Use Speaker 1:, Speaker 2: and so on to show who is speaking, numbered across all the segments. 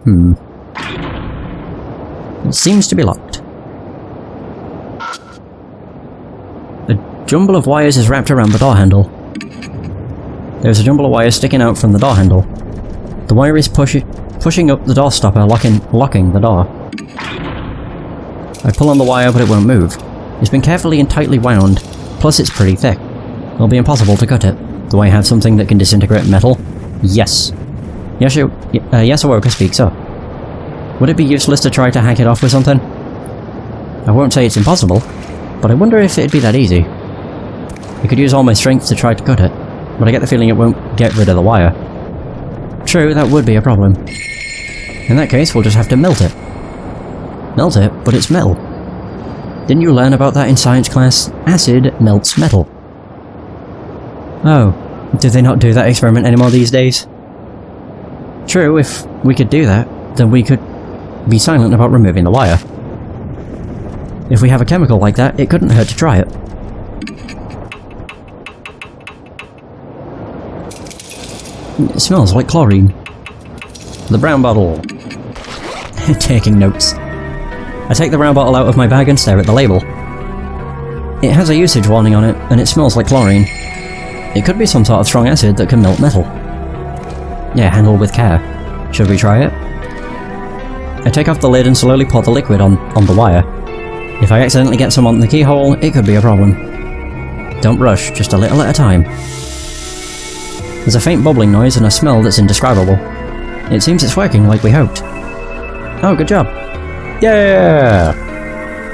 Speaker 1: It seems to be locked. A jumble of wires is wrapped around the door handle. There's a jumble of wires sticking out from the door handle. The wire is pushing up the door stopper, locking the door. I pull on the wire, but it won't move. It's been carefully and tightly wound, plus it's pretty thick. It'll be impossible to cut it. Do I have something that can disintegrate metal? Yes. Yasuoka speaks up. Would it be useless to try to hack it off with something? I won't say it's impossible, but I wonder if it'd be that easy. I could use all my strength to try to cut it, but I get the feeling it won't get rid of the wire. True, that would be a problem. In that case, we'll just have to melt it. Melt it, but it's metal. Didn't you learn about that in science class? Acid melts metal. Oh, do they not do that experiment anymore these days? True, if we could do that, then we could be silent about removing the wire. If we have a chemical like that, it couldn't hurt to try it. It smells like chlorine. The brown bottle. Taking notes. I take the brown bottle out of my bag and stare at the label. It has a usage warning on it, and it smells like chlorine. It could be some sort of strong acid that can melt metal. Yeah, handle with care. Should we try it? I take off the lid and slowly pour the liquid on the wire. If I accidentally get some on the keyhole, it could be a problem. Don't rush, just a little at a time. There's a faint bubbling noise and a smell that's indescribable. It seems it's working like we hoped. Oh, good job. Yeah!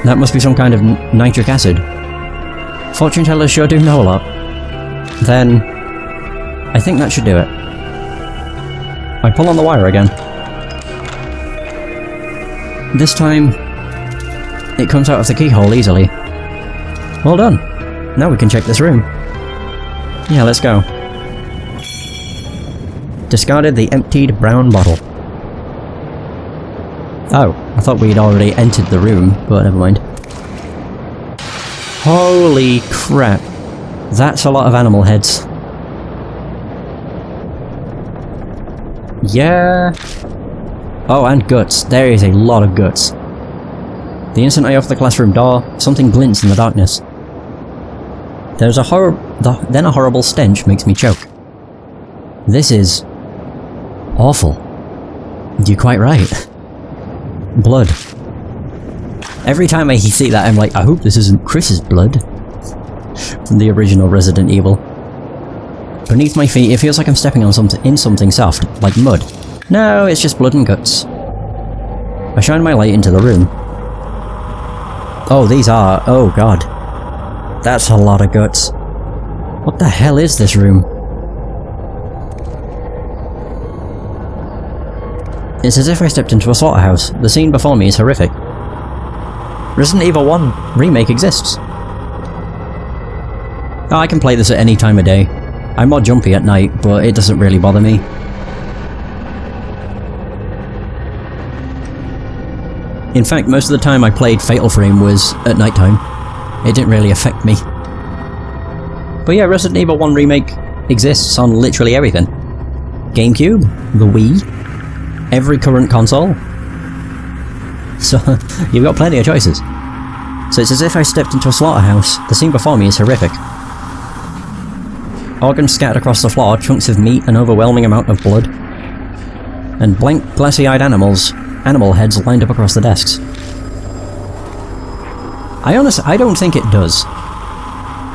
Speaker 1: That must be some kind of nitric acid. Fortune tellers sure do know a lot. Then, I think that should do it. I pull on the wire again. This time, it comes out of the keyhole easily. Well done. Now we can check this room. Yeah, let's go. Discarded the emptied brown bottle. Oh, I thought we'd already entered the room, but never mind. Holy crap. That's a lot of animal heads. Yeah. Oh, and guts. There is a lot of guts. The instant I open the classroom door, something glints in the darkness. There's a then a horrible stench makes me choke. This is awful. You're quite right. Blood. Every time I see that, I'm like, I hope this isn't Chris's blood. From the original Resident Evil. Beneath my feet, it feels like I'm stepping on something soft, like mud. No, it's just blood and guts. I shine my light into the room. Oh, these are... oh god. That's a lot of guts. What the hell is this room? It's as if I stepped into a slaughterhouse. The scene before me is horrific. Resident Evil 1 Remake exists. Oh, I can play this at any time of day. I'm more jumpy at night, but it doesn't really bother me. In fact, most of the time I played Fatal Frame was at night time. It didn't really affect me. But yeah, Resident Evil 1 Remake exists on literally everything. GameCube, the Wii, every current console. So, you've got plenty of choices. So it's as if I stepped into a slaughterhouse. The scene before me is horrific. Organs scattered across the floor, chunks of meat, an overwhelming amount of blood. And blank, glassy-eyed animal heads lined up across the desks. I don't think it does.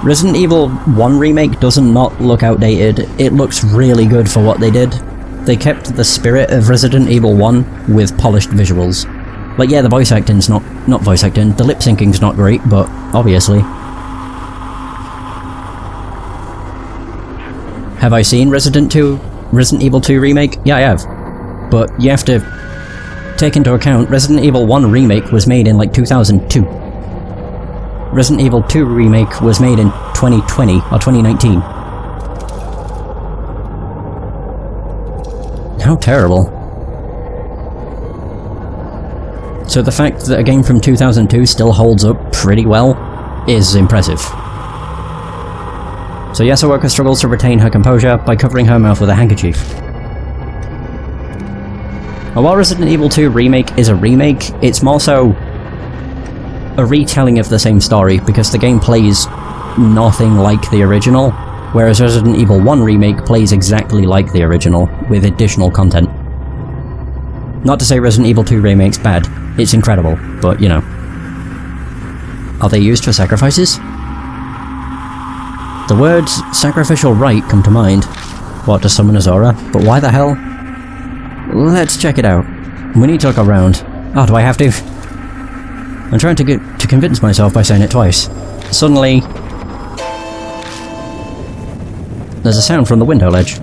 Speaker 1: Resident Evil 1 Remake does not look outdated. It looks really good for what they did. They kept the spirit of Resident Evil 1 with polished visuals. Like, yeah, the voice acting's not voice acting, the lip syncing's not great, but obviously. Have I seen Resident Evil 2 Remake? Yeah, I have. But you have to take into account Resident Evil 1 Remake was made in like 2002. Resident Evil 2 Remake was made in 2020 or 2019. How terrible. So the fact that a game from 2002 still holds up pretty well is impressive. So Yasuoka struggles to retain her composure by covering her mouth with a handkerchief. And while Resident Evil 2 Remake is a remake, it's more so a retelling of the same story, because the game plays nothing like the original, whereas Resident Evil 1 Remake plays exactly like the original, with additional content. Not to say Resident Evil 2 Remake's bad, it's incredible, but you know. Are they used for sacrifices? The words sacrificial rite come to mind. What, to summon Azora? But why the hell? Let's check it out. We need to look around. Oh, do I have to? I'm trying to convince myself by saying it twice. Suddenly, there's a sound from the window ledge.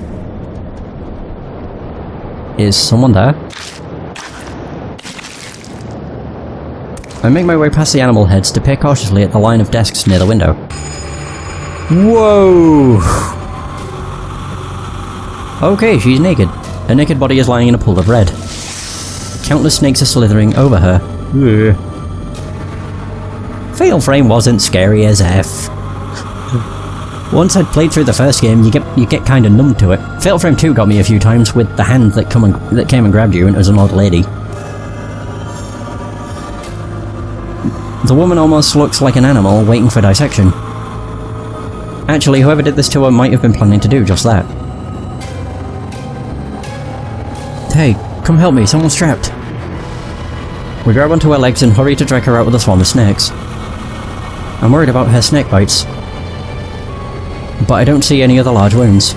Speaker 1: Is someone there? I make my way past the animal heads to peer cautiously at the line of desks near the window. Whoa! Okay, she's naked. Her naked body is lying in a pool of red. Countless snakes are slithering over her. Ugh. Fatal Frame wasn't scary as F. Once I'd played through the first game, you get kinda numb to it. Fatal Frame 2 got me a few times with the hand that came and grabbed you, and it was an old lady. The woman almost looks like an animal waiting for dissection. Actually, whoever did this to her might have been planning to do just that. Hey, come help me, someone's trapped. We grab onto her legs and hurry to drag her out with a swarm of snakes. I'm worried about her snake bites, but I don't see any other large wounds.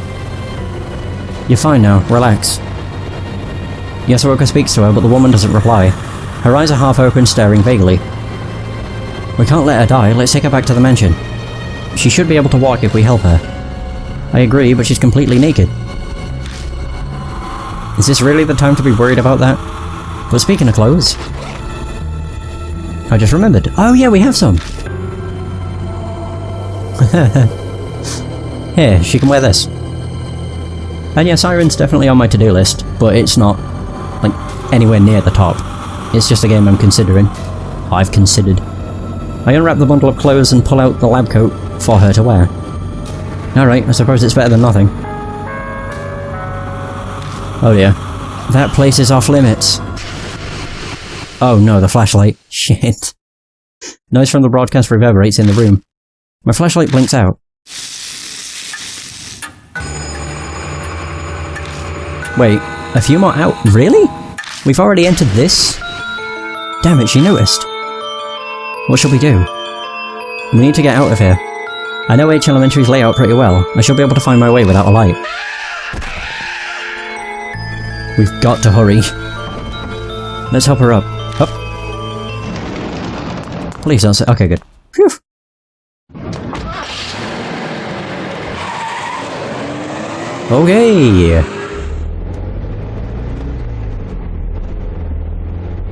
Speaker 1: You're fine now, relax. Yasuoka speaks to her, but the woman doesn't reply. Her eyes are half open, staring vaguely. We can't let her die, let's take her back to the mansion. She should be able to walk if we help her. I agree, but she's completely naked. Is this really the time to be worried about that? But speaking of clothes... I just remembered. Oh yeah, we have some! Here, she can wear this. And yeah, Siren's definitely on my to-do list, but it's not, like, anywhere near the top. It's just a game I'm considering. I've considered. I unwrap the bundle of clothes and pull out the lab coat for her to wear. Alright, I suppose it's better than nothing. Oh dear. That place is off limits. Oh no, the flashlight. Shit. Noise from the broadcast reverberates in the room. My flashlight blinks out. Wait, a few more out? Really? We've already entered this? Damn it, she noticed. What shall we do? We need to get out of here. I know H Elementary's layout pretty well. I should be able to find my way without a light. We've got to hurry. Let's help her up. Up. Please don't say— okay, good. Phew. Okay.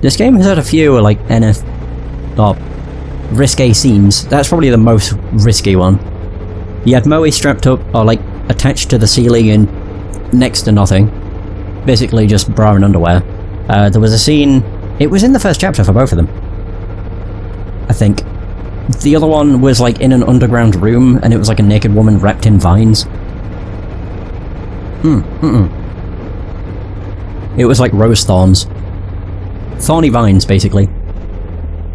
Speaker 1: This game has had a few, like, risque scenes. That's probably the most risky one. You had Moe strapped up, or like, attached to the ceiling and next to nothing. Basically just bra and underwear. There was a scene... it was in the first chapter for both of them, I think. The other one was like in an underground room, and it was like a naked woman wrapped in vines. It was like rose thorns. Thorny vines, basically.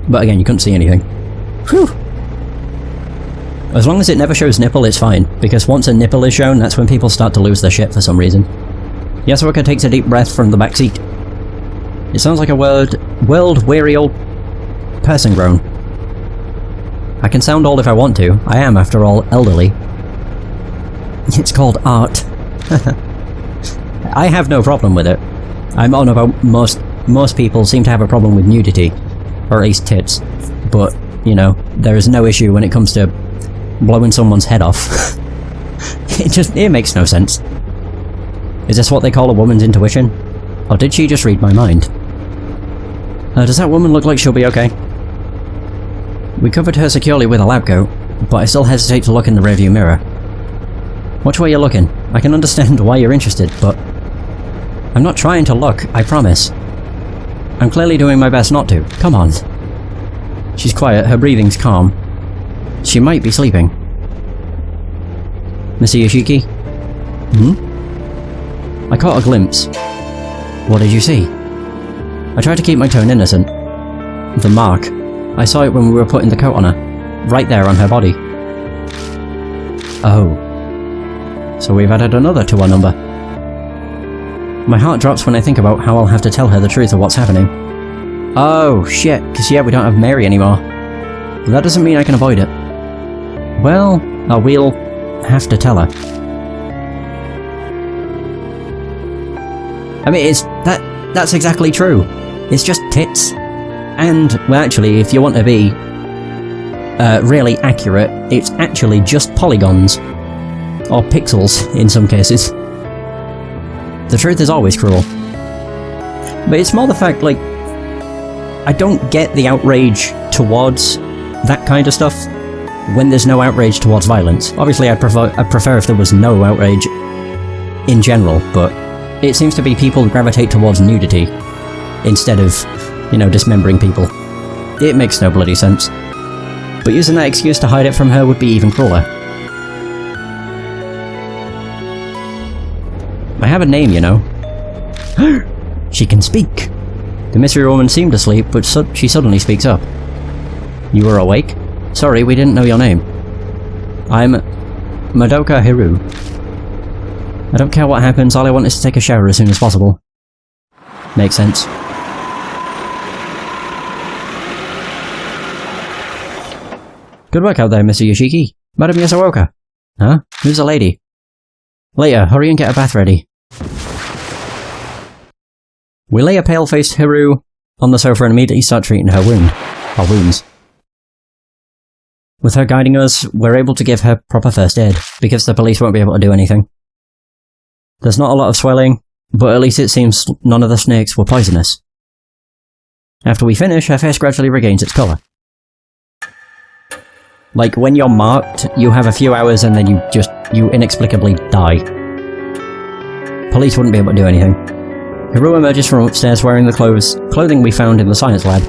Speaker 1: But again, you couldn't see anything. Whew! As long as it never shows nipple, it's fine, because once a nipple is shown, that's when people start to lose their shit for some reason. Yasuoka takes a deep breath from the backseat. It sounds like a world-weary old person groan. I can sound old if I want to. I am, after all, elderly. It's called art. I have no problem with it. I'm on about most people seem to have a problem with nudity. Or at least tits. But, you know, there is no issue when it comes to blowing someone's head off. It makes no sense. Is this what they call a woman's intuition? Or did she just read my mind? Does that woman look like she'll be okay? We covered her securely with a lab coat, but I still hesitate to look in the rearview mirror. Watch where you're looking. I can understand why you're interested, but... I'm not trying to look, I promise. I'm clearly doing my best not to. Come on. She's quiet, her breathing's calm. She might be sleeping. Mr. Yoshiki? I caught a glimpse. What did you see? I tried to keep my tone innocent. The mark. I saw it when we were putting the coat on her. Right there on her body. Oh. So we've added another to our number. My heart drops when I think about how I'll have to tell her the truth of what's happening. Oh, shit, because yeah, we don't have Mary anymore. But that doesn't mean I can avoid it. Well, I will have to tell her. I mean, that's exactly true. It's just tits. And, well, actually, if you want to be really accurate, it's actually just polygons. Or pixels, in some cases. The truth is always cruel. But it's more the fact, like, I don't get the outrage towards that kind of stuff when there's no outrage towards violence. Obviously, I'd prefer if there was no outrage in general, but it seems to be people gravitate towards nudity instead of, you know, dismembering people. It makes no bloody sense. But using that excuse to hide it from her would be even crueler. I have a name, you know. She can speak! The mystery woman seemed asleep, but she suddenly speaks up. You were awake? Sorry, we didn't know your name. I'm Madoka Hiru. I don't care what happens, all I want is to take a shower as soon as possible. Makes sense. Good work out there, Mr. Yoshiki. Madam Yasawoka. Huh? Who's the lady? Later, hurry and get a bath ready. We lay a pale-faced Hiru on the sofa and immediately start treating her wounds. With her guiding us, we're able to give her proper first aid, because the police won't be able to do anything. There's not a lot of swelling, but at least it seems none of the snakes were poisonous. After we finish, her face gradually regains its colour. Like, when you're marked, you have a few hours and then you inexplicably die. Police wouldn't be able to do anything. Hiru emerges from upstairs wearing the clothing we found in the science lab.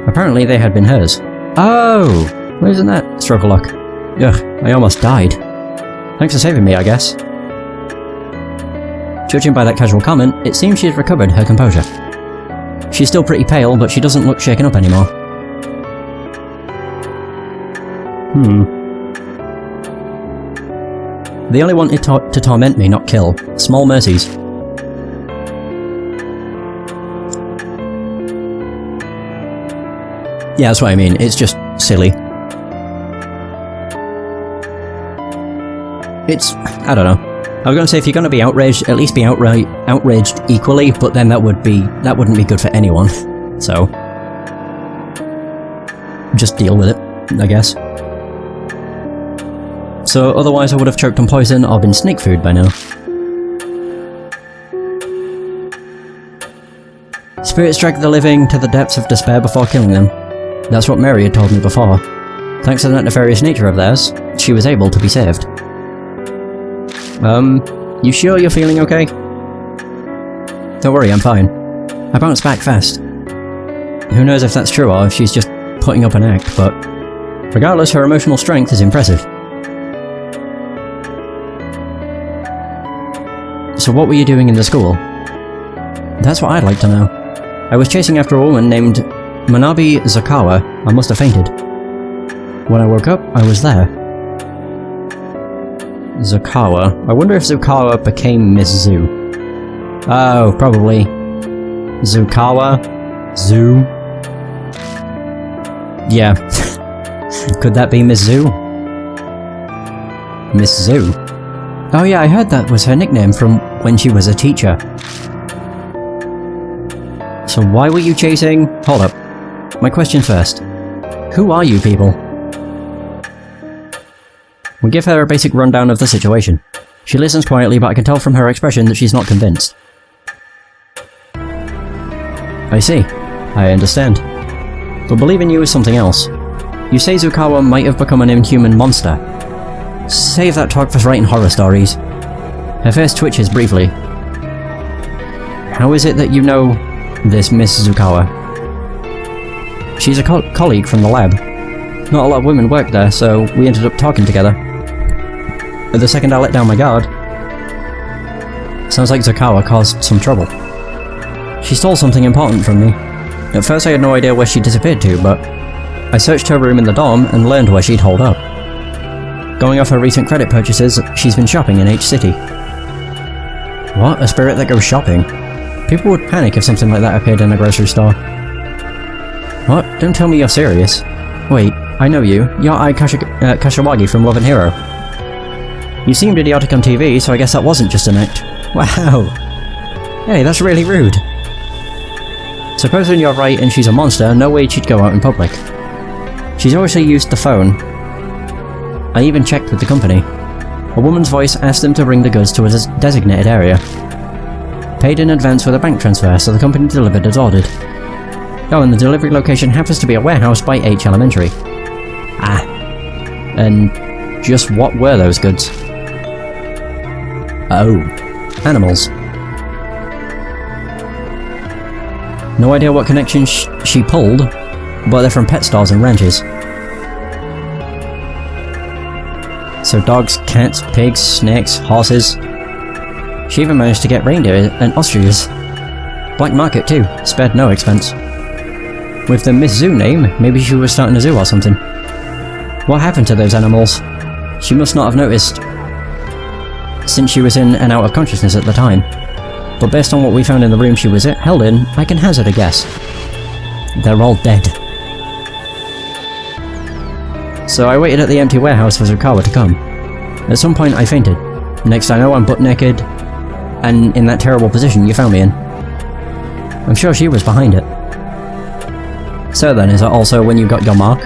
Speaker 1: Apparently they had been hers. Oh! Well, isn't that stroke of luck? Ugh, I almost died. Thanks for saving me, I guess. Judging by that casual comment, it seems she's recovered her composure. She's still pretty pale, but she doesn't look shaken up anymore. They only wanted to torment me, not kill. Small mercies. Yeah, that's what I mean. It's just silly. I don't know. I was gonna say, if you're gonna be outraged, at least be outraged equally, but then that wouldn't be good for anyone. So, just deal with it, I guess. So, otherwise I would have choked on poison or been snake food by now. Spirits drag the living to the depths of despair before killing them. That's what Mary had told me before. Thanks to that nefarious nature of theirs, she was able to be saved. You sure you're feeling okay? Don't worry, I'm fine. I bounced back fast. Who knows if that's true or if she's just putting up an act, but regardless, her emotional strength is impressive. So what were you doing in the school? That's what I'd like to know. I was chasing after a woman named Manabi Zakawa. I must have fainted. When I woke up, I was there. Zakawa. I wonder if Zukawa became Miss Zu. Oh, probably. Zukawa? Zu? Yeah. Could that be Miss Zu? Miss Zu? Oh yeah, I heard that was her nickname from when she was a teacher. So why were you chasing... Hold up. My question first. Who are you people? We give her a basic rundown of the situation. She listens quietly, but I can tell from her expression that she's not convinced. I see. I understand. But believing you is something else. You say Zukawa might have become an inhuman monster. Save that talk for writing horror stories. Her face twitches briefly. How is it that you know this Miss Zukawa? She's a colleague from the lab. Not a lot of women work there, so we ended up talking together. But the second I let down my guard... Sounds like Zukawa caused some trouble. She stole something important from me. At first I had no idea where she disappeared to, but I searched her room in the dorm and learned where she'd holed up. Going off her recent credit purchases, she's been shopping in H City. What? A spirit that goes shopping? People would panic if something like that appeared in a grocery store. What? Don't tell me you're serious. Wait, I know you. You're Ai Kashiwagi from Love and Hero. You seemed idiotic on TV, so I guess that wasn't just an act. Wow! Hey, that's really rude. Supposing you're right and she's a monster, no way she'd go out in public. She's obviously used the phone. I even checked with the company. A woman's voice asked them to bring the goods to a designated area. Paid in advance with a bank transfer, so the company delivered as ordered. Oh, and the delivery location happens to be a warehouse by H Elementary. Ah. And just what were those goods? Oh. Animals. No idea what connection she pulled, but they're from pet stores and ranches. So dogs, cats, pigs, snakes, horses. She even managed to get reindeer and ostriches. Black market too, spared no expense. With the Miss Zoo name, maybe she was starting a zoo or something. What happened to those animals? She must not have noticed, since she was in and out of consciousness at the time. But based on what we found in the room she was held in, I can hazard a guess. They're all dead. So I waited at the empty warehouse for Zukawa to come. At some point I fainted. Next I know I'm butt naked, and in that terrible position you found me in. I'm sure she was behind it. So then, is that also when you got your mark?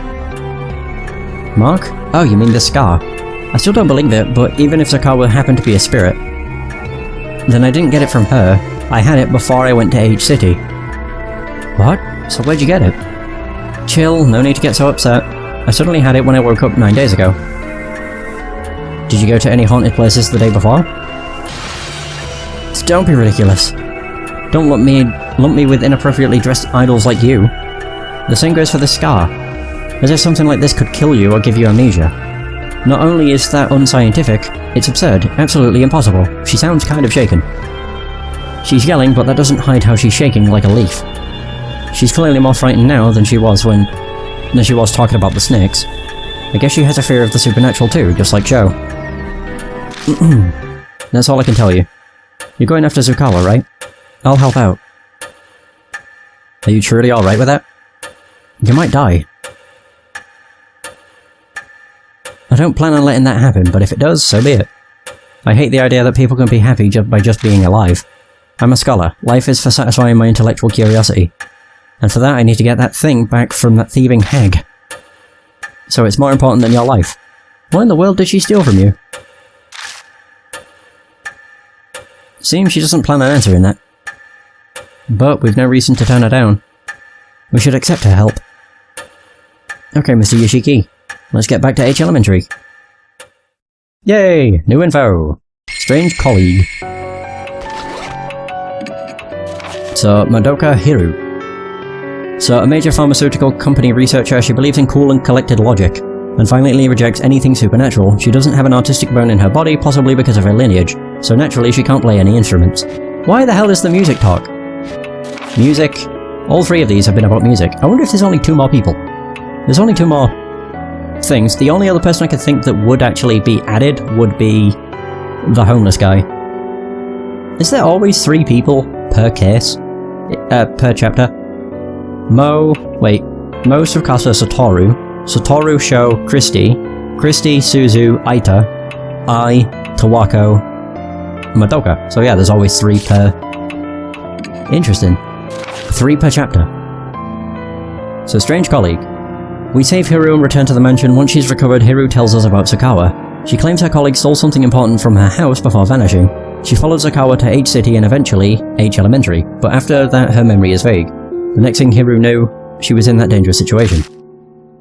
Speaker 1: Mark? Oh, you mean the scar. I still don't believe it, but even if Zukawa happened to be a spirit, then I didn't get it from her. I had it before I went to H City. What? So where'd you get it? Chill, no need to get so upset. I suddenly had it when I woke up 9 days ago. Did you go to any haunted places the day before? Don't be ridiculous. Don't lump me with inappropriately dressed idols like you. The same goes for the scar. As if something like this could kill you or give you amnesia. Not only is that unscientific, it's absurd, absolutely impossible. She sounds kind of shaken. She's yelling, but that doesn't hide how she's shaking like a leaf. She's clearly more frightened now than she was talking about the snakes. I guess she has a fear of the supernatural too, just like Joe. That's all I can tell you. You're going after Zukawa, right? I'll help out. Are you truly alright with that? You might die. I don't plan on letting that happen, but if it does, so be it. I hate the idea that people can be happy by just being alive. I'm a scholar. Life is for satisfying my intellectual curiosity. And for that I need to get that thing back from that thieving hag. So it's more important than your life. What in the world did she steal from you? Seems she doesn't plan on answering that. But we've no reason to turn her down. We should accept her help. Okay, Mr. Yoshiki. Let's get back to H Elementary. Yay! New info! Strange colleague. So, Madoka Hiru. So, a major pharmaceutical company researcher, she believes in cool and collected logic, and violently rejects anything supernatural. She doesn't have an artistic bone in her body, possibly because of her lineage, so naturally she can't play any instruments. Why the hell does the music talk? Music. All three of these have been about music. I wonder if there's only 2 more people. There's only 2 more things. The only other person I could think that would actually be added would be the homeless guy. Is there always 3 people per case? Per chapter? Mo, Tsukasa, Satoru, Sho, Christy, Suzu, Aita, Ai, Tawako, Madoka. So yeah, there's always 3 per... Interesting. 3 per chapter. So, strange colleague. We save Hiru and return to the mansion. Once she's recovered, Hiru tells us about Sakawa. She claims her colleague stole something important from her house before vanishing. She followed Sakawa to H City and eventually H Elementary, but after that her memory is vague. The next thing Hiru knew, she was in that dangerous situation.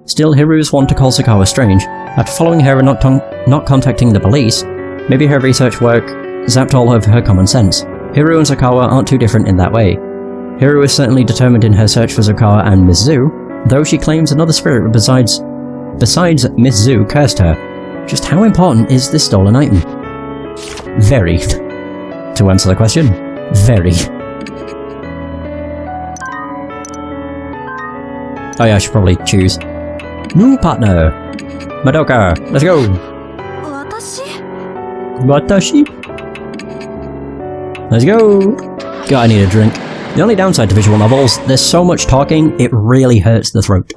Speaker 1: Still, Hiru's one to call Sakawa strange. After following her and not contacting the police, maybe her research work zapped all of her common sense. Hiru and Sakawa aren't too different in that way. Hiru is certainly determined in her search for Sakawa and Miss Zoo, though she claims another spirit besides Miss Zoo cursed her. Just how important is this stolen item? Very. To answer the question, very. Oh yeah, I should probably choose. New partner! Madoka! Let's go! Watashi? Let's go! God, I need a drink. The only downside to visual novels, there's so much talking, it really hurts the throat.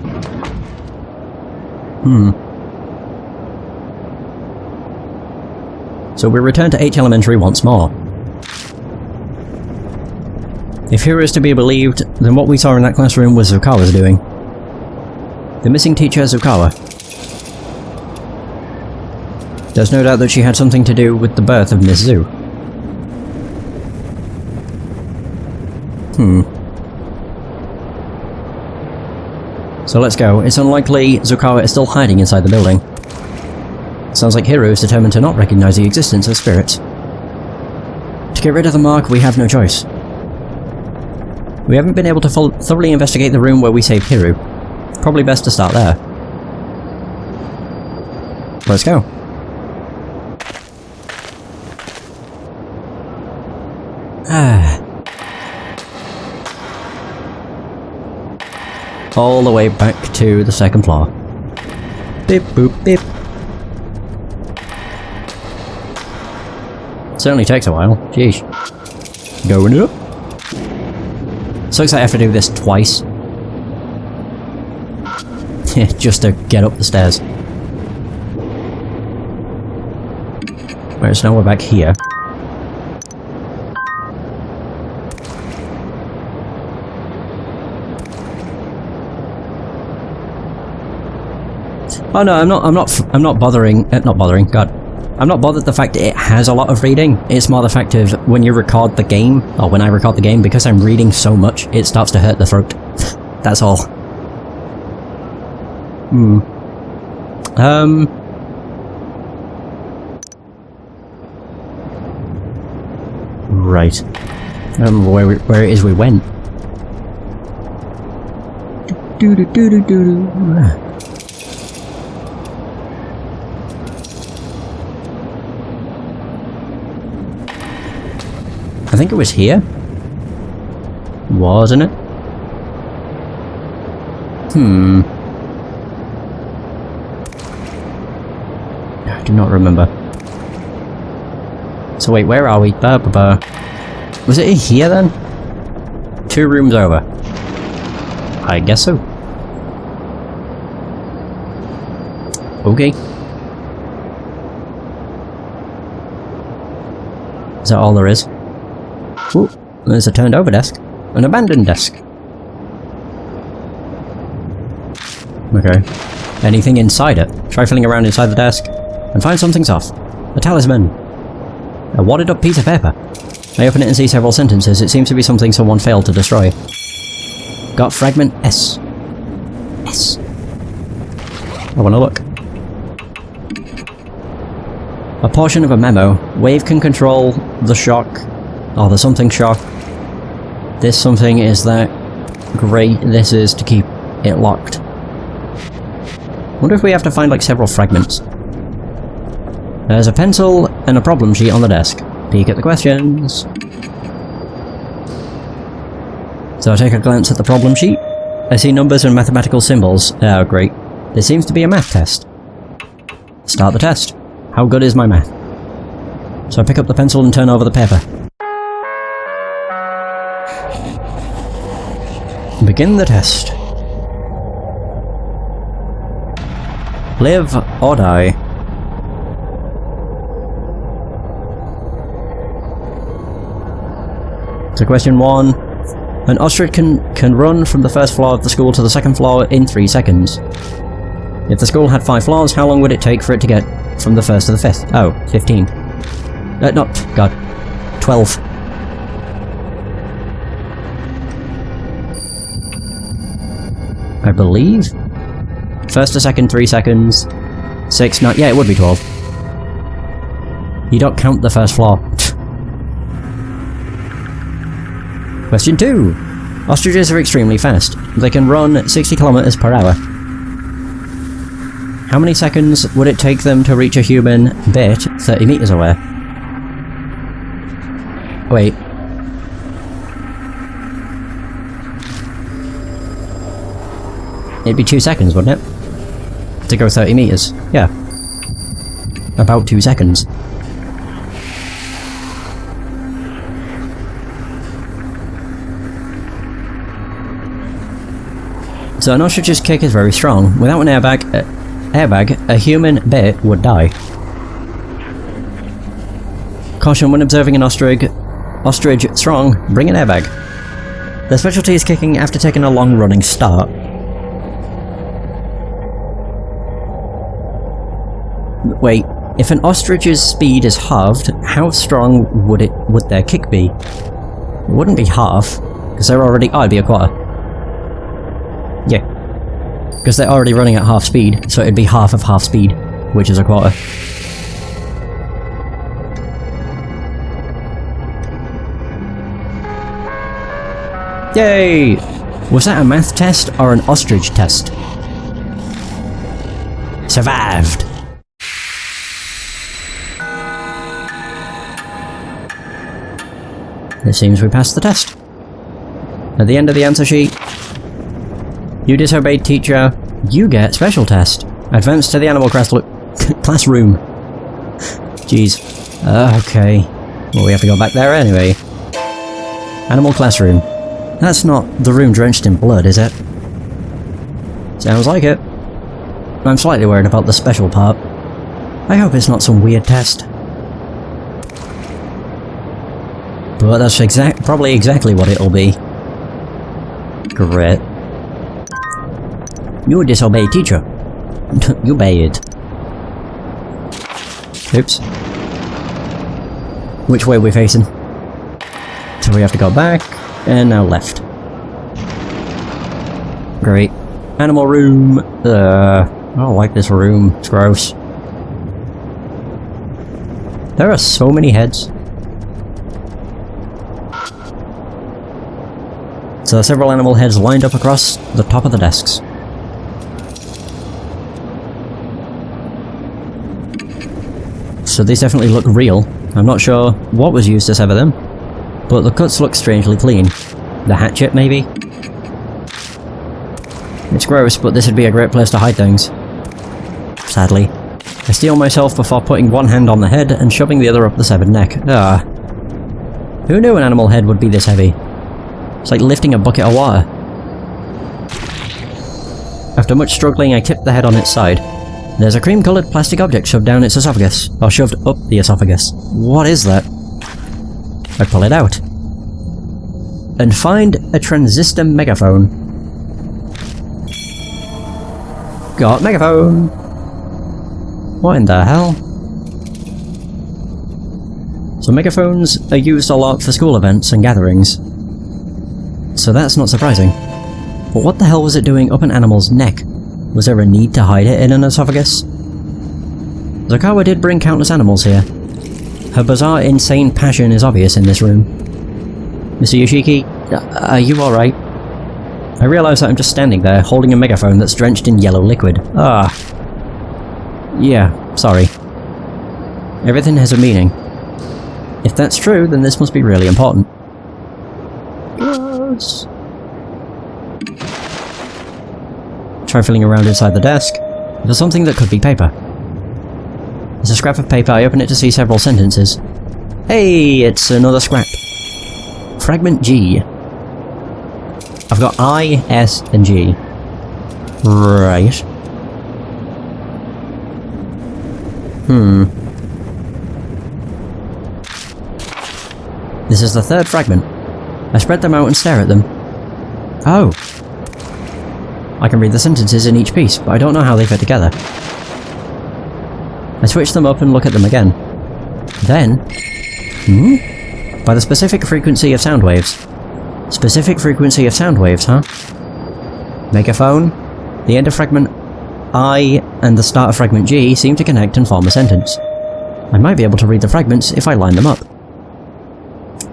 Speaker 1: So we return to H Elementary once more. If Hiro is to be believed, then what we saw in that classroom was Zukawa's doing. The missing teacher, Zukawa. There's no doubt that she had something to do with the birth of Miss Zu. So let's go. It's unlikely Zukawa is still hiding inside the building. Sounds like Hiro is determined to not recognize the existence of spirits. To get rid of the mark, we have no choice. We haven't been able to thoroughly investigate the room where we saved Hiro. Probably best to start there. Let's go. All the way back to the second floor. Beep boop beep. Certainly takes a while. Jeez. Going up. Sucks I have to do this twice. Just to get up the stairs. Right, so now we're back here. Oh no, I'm not bothering. God. I'm not bothered the fact that it has a lot of reading. It's more the fact of when you record the game, or when I record the game, because I'm reading so much, it starts to hurt the throat. That's all. Right. I don't remember where it is we went. I think it was here? Wasn't it? I do not remember. So wait, where are we? Was it in here then? 2 rooms over. I guess so. Okay. Is that all there is? Ooh, there's a turned over desk. An abandoned desk. Okay. Anything inside it? Try feeling around inside the desk and find something's off. A talisman. A wadded up piece of paper. I open it and see several sentences. It seems to be something someone failed to destroy. Got fragment S. S. I wanna look. A portion of a memo. Wave can control the shock. Oh, the something shock. This something is that. Great, this is to keep it locked. Wonder if we have to find like several fragments. There's a pencil and a problem sheet on the desk. Peek at the questions. So I take a glance at the problem sheet. I see numbers and mathematical symbols. Oh, great. This seems to be a math test. Start the test. How good is my math? So I pick up the pencil and turn over the paper. Begin the test. Live or die. So question 1. An ostrich can run from the first floor of the school to the second floor in 3 seconds. If the school had 5 floors, how long would it take for it to get from the first to the fifth? Oh, 15. God. 12. I believe? First to second, 3 seconds. 6, 9, yeah, it would be 12. You don't count the first floor. Question 2. Ostriches are extremely fast. They can run 60 kilometers per hour. How many seconds would it take them to reach a human bit 30 meters away? Wait. It'd be 2 seconds, wouldn't it? To go 30 meters. Yeah. About 2 seconds. So an ostrich's kick is very strong. Without an airbag, a human bear would die. Caution when observing an ostrich strong, bring an airbag. Their specialty is kicking after taking a long running start. Wait, if an ostrich's speed is halved, how strong would their kick be? It wouldn't be half, because they're already... Oh, it'd be a quarter. Yeah. Because they're already running at half speed, so it'd be half of half speed, which is a quarter. Yay! Was that a math test or an ostrich test? Survived! It seems we passed the test. At the end of the answer sheet, you disobeyed teacher, you get special test. Advance to the animal classroom. Jeez. Okay. Well, we have to go back there anyway. Animal classroom. That's not the room drenched in blood, is it? Sounds like it. I'm slightly worried about the special part. I hope it's not some weird test. But that's probably exactly what it'll be. Great. You disobey teacher. You bad. Oops. Which way are we facing? So we have to go back, and now left. Great. Animal room. I don't like this room. It's gross. There are so many heads. So several animal heads lined up across the top of the desks. So these definitely look real. I'm not sure what was used to sever them, but the cuts look strangely clean. The hatchet, maybe? It's gross, but this would be a great place to hide things. Sadly. I steel myself before putting one hand on the head and shoving the other up the severed neck. Ah. Who knew an animal head would be this heavy? It's like lifting a bucket of water. After much struggling, I tipped the head on its side. There's a cream-coloured plastic object shoved down its esophagus, or shoved up the esophagus. What is that? I pull it out. And find a transistor megaphone. Got megaphone! What in the hell? So megaphones are used a lot for school events and gatherings. So that's not surprising. But what the hell was it doing up an animal's neck? Was there a need to hide it in an esophagus? Zakawa did bring countless animals here. Her bizarre, insane passion is obvious in this room. Mr. Yoshiki, are you alright? I realise that I'm just standing there, holding a megaphone that's drenched in yellow liquid. Ah. Yeah, sorry. Everything has a meaning. If that's true, then this must be really important. Gross. Try feeling around inside the desk. There's something that could be paper. It's a scrap of paper. I open it to see several sentences. Hey, it's another scrap. Fragment G. I've got I, S, and G. Right. This is the third fragment. I spread them out and stare at them. Oh. I can read the sentences in each piece, but I don't know how they fit together. I switch them up and look at them again. Then... by the specific frequency of sound waves. Specific frequency of sound waves, huh? Megaphone, the end of fragment I and the start of fragment G seem to connect and form a sentence. I might be able to read the fragments if I line them up.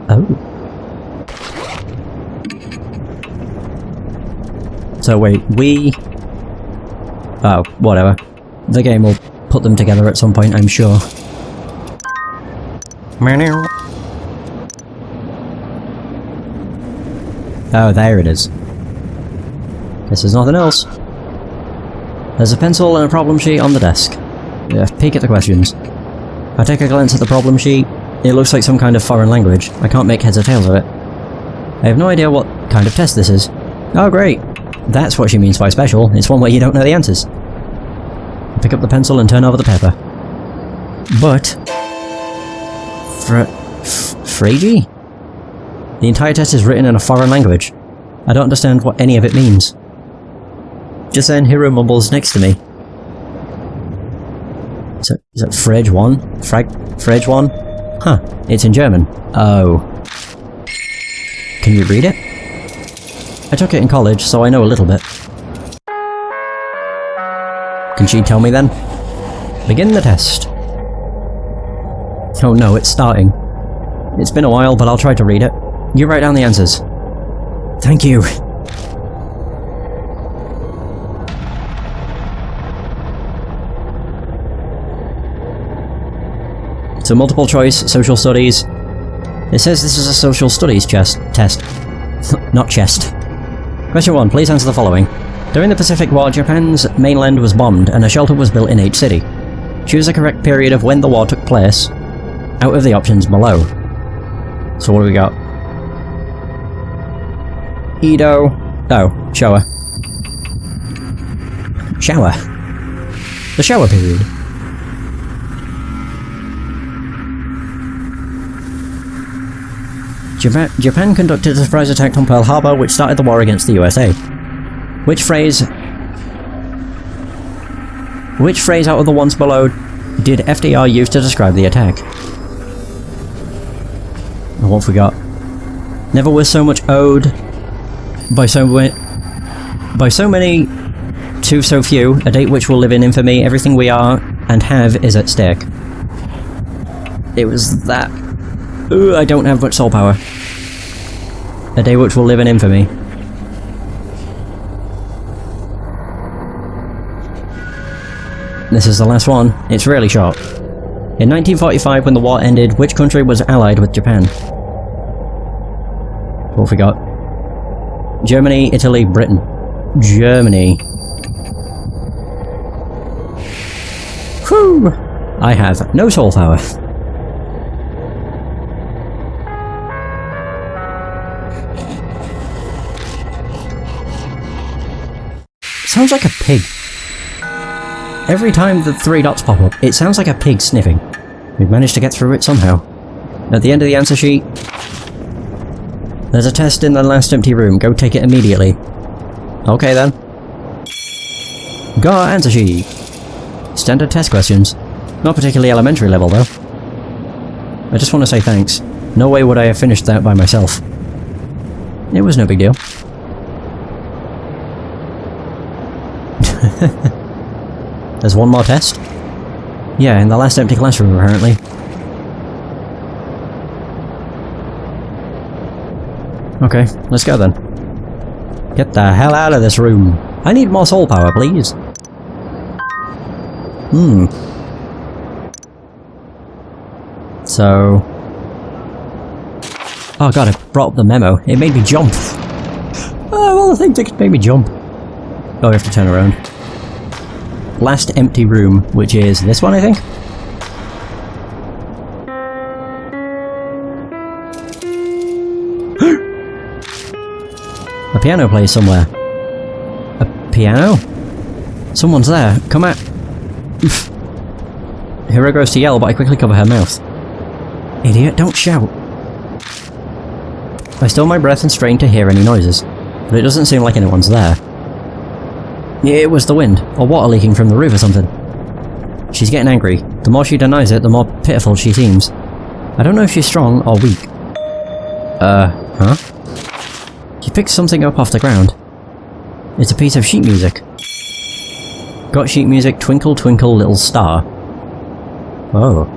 Speaker 1: Oh. So wait, oh, whatever. The game will put them together at some point, I'm sure. Oh, there it is. This is nothing else. There's a pencil and a problem sheet on the desk. Peek at the questions. I take a glance at the problem sheet. It looks like some kind of foreign language. I can't make heads or tails of it. I have no idea what kind of test this is. Oh great! That's what she means by special. It's one where you don't know the answers. I pick up the pencil and turn over the paper. But... Fragi? The entire test is written in a foreign language. I don't understand what any of it means. Just then, Hiro mumbles next to me. Is it Frage 1? Frage 1? Huh, it's in German. Oh. Can you read it? I took it in college, so I know a little bit. Can she tell me then? Begin the test. Oh no, it's starting. It's been a while, but I'll try to read it. You write down the answers. Thank you. So multiple choice, social studies. It says this is a social studies test. Not chest. Question 1, please answer the following. During the Pacific War, Japan's mainland was bombed and a shelter was built in each city. Choose the correct period of when the war took place out of the options below. So what do we got? Edo. Oh, shower. Shower. The shower period. Japan conducted a surprise attack on Pearl Harbor, which started the war against the USA. Which phrase out of the ones below did FDR use to describe the attack? And what have we got? Never was so much owed by so many to so few, a date which will live in infamy, everything we are and have is at stake. It was that. Ooh, I don't have much soul power. A day which will live in infamy. This is the last one. It's really short. In 1945, when the war ended, which country was allied with Japan? What have we got? Germany, Italy, Britain. Germany. Whew! I have no soul power. Sounds like a pig. Every time the 3 dots pop up, it sounds like a pig sniffing. We've managed to get through it somehow. At the end of the answer sheet, there's a test in the last empty room. Go take it immediately. Okay then. Got answer sheet. Standard test questions. Not particularly elementary level though. I just want to say thanks. No way would I have finished that by myself. It was no big deal. There's one more test? Yeah, in the last empty classroom apparently. Okay, let's go then. Get the hell out of this room. I need more soul power, please. So... Oh god, I brought up the memo. It made me jump. Oh, well, the thing that made me jump. Oh, we have to turn around. Last empty room, which is this one, I think? A piano plays somewhere. A piano? Someone's there. Come out. Hiro goes to yell, but I quickly cover her mouth. Idiot, don't shout. I still my breath and strain to hear any noises, but it doesn't seem like anyone's there. It was the wind, or water leaking from the roof or something. She's getting angry. The more she denies it, the more pitiful she seems. I don't know if she's strong or weak. Huh? She picks something up off the ground. It's a piece of sheet music. Got sheet music, Twinkle Twinkle Little Star. Oh.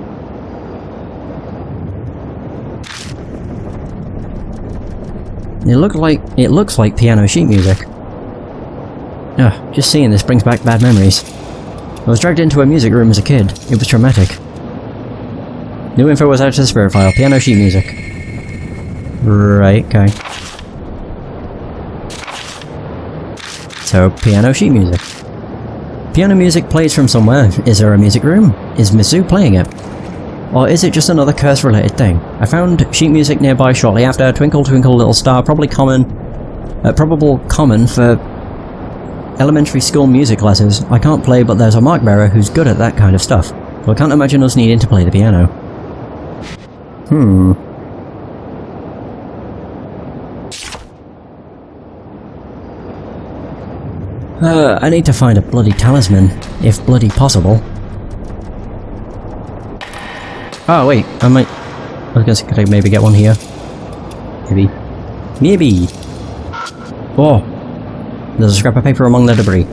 Speaker 1: It looks like piano sheet music. Ugh, just seeing this brings back bad memories. I was dragged into a music room as a kid. It was traumatic. New info was added to the spirit file. Piano sheet music. Right, okay. So, piano sheet music. Piano music plays from somewhere. Is there a music room? Is Mizzou playing it? Or is it just another curse-related thing? I found sheet music nearby shortly after. Twinkle Twinkle Little Star, probably common for elementary school music lessons. I can't play, but there's a mark bearer who's good at that kind of stuff. So I can't imagine us needing to play the piano. I need to find a bloody talisman, if bloody possible. Oh wait, I was gonna say, could I maybe get one here? Maybe. Oh! There's a scrap of paper among the debris.